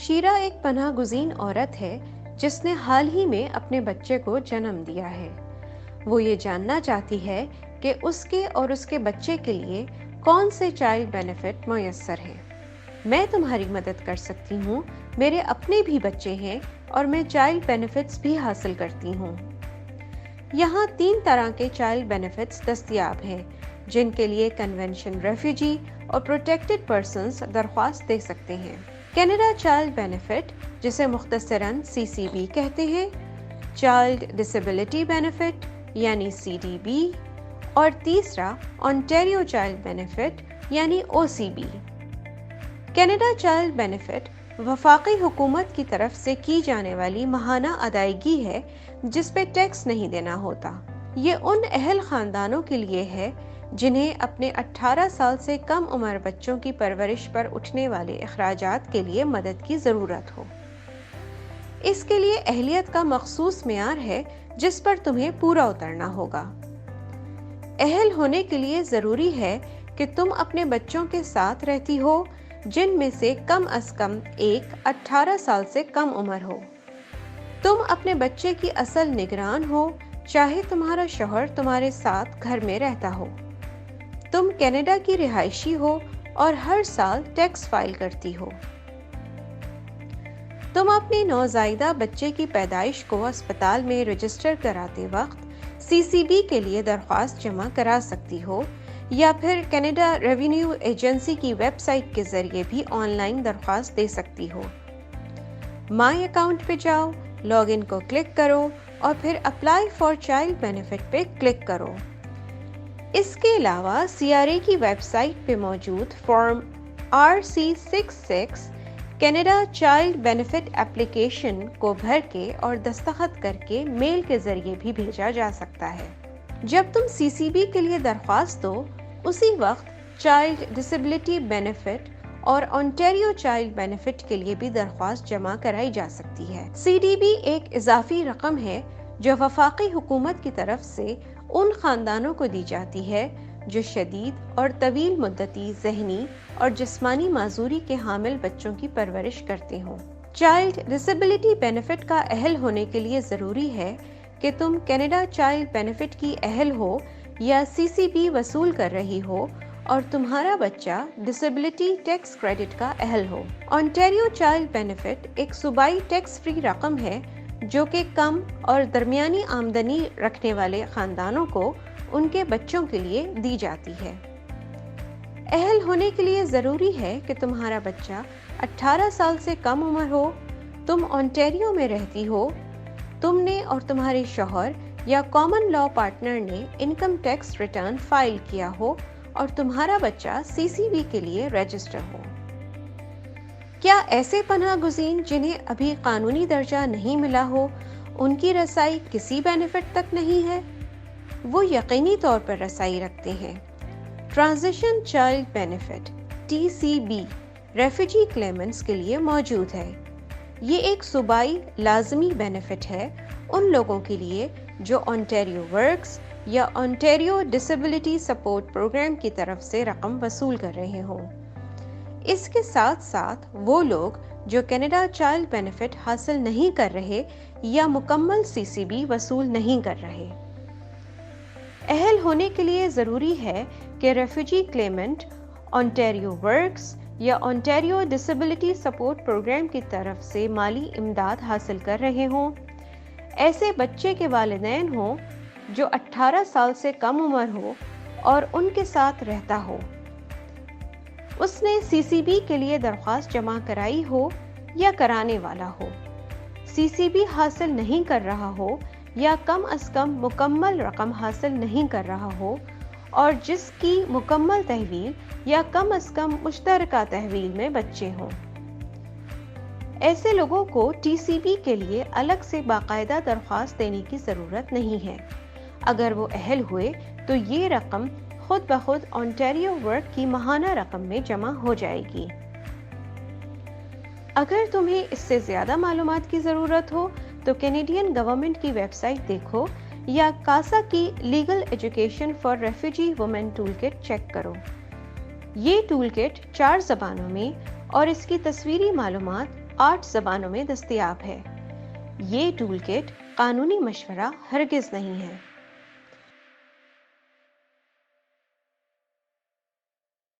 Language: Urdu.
شیرا ایک پناہ گزین عورت ہے جس نے حال ہی میں اپنے بچے کو جنم دیا ہے۔ وہ یہ جاننا چاہتی ہے کہ اس کے اور اس کے بچے کے لیے کون سے چائلڈ بینیفٹ میسر ہیں۔ میں تمہاری مدد کر سکتی ہوں، میرے اپنے بھی بچے ہیں اور میں چائلڈ بینیفٹس بھی حاصل کرتی ہوں۔ یہاں 3 طرح کے چائلڈ بینیفٹس دستیاب ہیں جن کے لیے کنونشن ریفیوجی اور پروٹیکٹڈ پرسنز درخواست دے سکتے ہیں۔ کینیڈا چائلڈ بینیفٹ، جسے مختصراً CCB کہتے ہیں، چائلڈ ڈسیبلٹی بینیفٹ یعنی CDB، اور تیسرا انٹیریو چائلڈ بینیفٹ یعنی OCB۔ کینیڈا چائلڈ بینیفٹ وفاقی حکومت کی طرف سے کی جانے والی ماہانہ ادائیگی ہے جس پہ ٹیکس نہیں دینا ہوتا۔ یہ ان اہل خاندانوں کے لیے ہے جنہیں اپنے 18 سال سے کم عمر بچوں کی پرورش پر اٹھنے والے اخراجات کے لیے مدد کی ضرورت ہو۔ اس کے لیے اہلیت کا مخصوص معیار ہے جس پر تمہیں پورا اترنا ہوگا۔ اہل ہونے کے لیے ضروری ہے کہ تم اپنے بچوں کے ساتھ رہتی ہو جن میں سے کم از کم ایک 18 سال سے کم عمر ہو۔ تم اپنے بچے کی اصل نگران ہو، چاہے تمہارا شوہر تمہارے ساتھ گھر میں رہتا ہو۔ تم کینیڈا کی رہائشی ہو اور ہر سال ٹیکس فائل کرتی ہو۔ تم اپنے نوزائیدہ بچے کی پیدائش کو اسپتال میں رجسٹر کراتے وقت CCB کے لیے درخواست جمع کرا سکتی ہو، یا پھر کینیڈا ریونیو ایجنسی کی ویب سائٹ کے ذریعے بھی آن لائن درخواست دے سکتی ہو۔ مائی اکاؤنٹ پہ جاؤ، لاگ ان کو کلک کرو اور پھر اپلائی فار چائلڈ بینیفٹ پہ کلک کرو۔ اس کے علاوہ CRA کی ویب سائٹ پہ موجود form RC66 Canada child benefit application کو بھر کے اور دستخط کر کے میل کے ذریعے بھی بھیجا جا سکتا ہے۔ جب تم CCB کے لیے درخواست دو، اسی وقت چائلڈ ڈسیبلٹی بینیفٹ اور انٹیریو چائلڈ بینیفٹ کے لیے بھی درخواست جمع کرائی جا سکتی ہے۔ CDB ایک اضافی رقم ہے جو وفاقی حکومت کی طرف سے ان خاندانوں کو دی جاتی ہے جو شدید اور طویل مدتی ذہنی اور جسمانی معذوری کے حامل بچوں کی پرورش کرتے ہوں۔ چائلڈ ڈسیبلٹی بینیفٹ کا اہل ہونے کے لیے ضروری ہے کہ تم کینیڈا چائلڈ بینیفٹ کی اہل ہو یا CCB وصول کر رہی ہو اور تمہارا بچہ ڈسیبلٹی ٹیکس کریڈٹ کا اہل ہو۔ انٹیریو چائلڈ بینیفٹ ایک صوبائی ٹیکس فری رقم ہے جو کہ کم اور درمیانی آمدنی رکھنے والے خاندانوں کو ان کے بچوں کے لیے دی جاتی ہے۔ اہل ہونے کے لیے ضروری ہے کہ تمہارا بچہ 18 سال سے کم عمر ہو، تم انٹیریو میں رہتی ہو، تم نے اور تمہارے شوہر یا کامن لاء پارٹنر نے انکم ٹیکس ریٹرن فائل کیا ہو اور تمہارا بچہ CCB کے لیے رجسٹر ہو۔ کیا ایسے پناہ گزین جنہیں ابھی قانونی درجہ نہیں ملا ہو ان کی رسائی کسی بینیفٹ تک نہیں ہے؟ وہ یقینی طور پر رسائی رکھتے ہیں۔ Transition child benefit TCB refugee claimants کے لیے موجود ہے۔ یہ ایک صوبائی لازمی بینیفٹ ہے ان لوگوں کے لیے جو انٹیریو ورکس یا انٹیریو ڈسیبلٹی سپورٹ پروگرام کی طرف سے رقم وصول کر رہے ہوں۔ اس کے ساتھ ساتھ وہ لوگ جو کینیڈا چائلڈ بینیفٹ حاصل نہیں کر رہے یا مکمل CCB وصول نہیں کر رہے۔ اہل ہونے کے لیے ضروری ہے کہ ریفیوجی کلیمنٹ انٹیریو ورکس یا انٹیریو ڈسیبلٹی سپورٹ پروگرام کی طرف سے مالی امداد حاصل کر رہے ہوں، ایسے بچے کے والدین ہوں جو 18 سال سے کم عمر ہو اور ان کے ساتھ رہتا ہو، اس نے CCB کے لیے درخواست جمع کرائی ہو یا کرانے والا ہو، CCB حاصل نہیں کر رہا ہو یا کم از کم مکمل رقم حاصل نہیں کر رہا ہو، اور جس کی مکمل تحویل یا کم از کم مشترکہ تحویل میں بچے ہوں۔ ایسے لوگوں کو TCB کے لیے الگ سے باقاعدہ درخواست دینے کی ضرورت نہیں ہے۔ اگر وہ اہل ہوئے تو یہ رقم خود بخود انٹیریو ورک کی ماہانہ رقم میں جمع ہو جائے گی۔ اگر تمہیں اس سے زیادہ معلومات کی ضرورت ہو تو کینیڈین گورنمنٹ کی ویب سائٹ دیکھو یا کاسا کی legal education for refugee women toolkit check کرو۔ یہ ٹول کٹ 4 زبانوں میں اور اس کی تصویری معلومات 8 زبانوں میں دستیاب ہے۔ یہ ٹول کٹ قانونی مشورہ ہرگز نہیں ہے۔